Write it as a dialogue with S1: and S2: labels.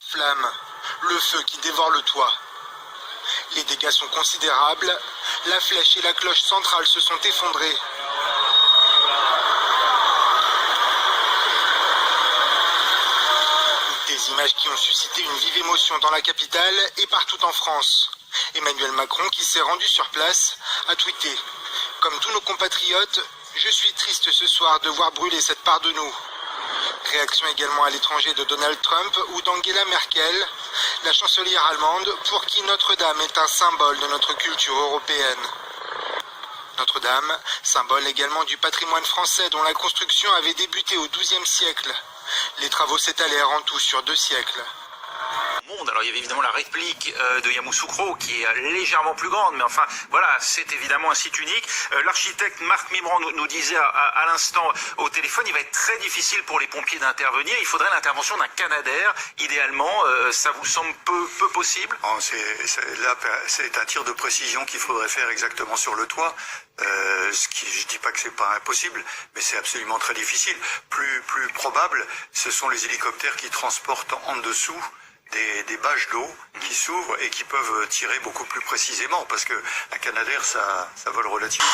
S1: Flamme, le feu qui dévore le toit. Les dégâts sont considérables, la flèche et la cloche centrale se sont effondrées. Des images qui ont suscité une vive émotion dans la capitale et partout en France. Emmanuel Macron, qui s'est rendu sur place, a tweeté « Comme tous nos compatriotes, je suis triste ce soir de voir brûler cette part de nous ». Réaction également à l'étranger de Donald Trump ou d'Angela Merkel, la chancelière allemande, pour qui Notre-Dame est un symbole de notre culture européenne. Notre-Dame, symbole également du patrimoine français dont la construction avait débuté au XIIe siècle. Les travaux s'étalèrent en tout sur 2 siècles.
S2: Alors il y avait évidemment la réplique de Yamoussoukro qui est légèrement plus grande, mais enfin voilà, c'est évidemment un site unique. L'architecte Marc Mimran nous disait à l'instant au téléphone, il va être très difficile pour les pompiers d'intervenir, il faudrait l'intervention d'un Canadair, idéalement, ça vous semble peu possible?
S3: C'est un tir de précision qu'il faudrait faire exactement sur le toit. Je dis pas que c'est pas impossible, mais c'est absolument très difficile. Plus probable, ce sont les hélicoptères qui transportent en dessous des bâches d'eau qui s'ouvrent et qui peuvent tirer beaucoup plus précisément, parce que un Canadair ça vole relativement.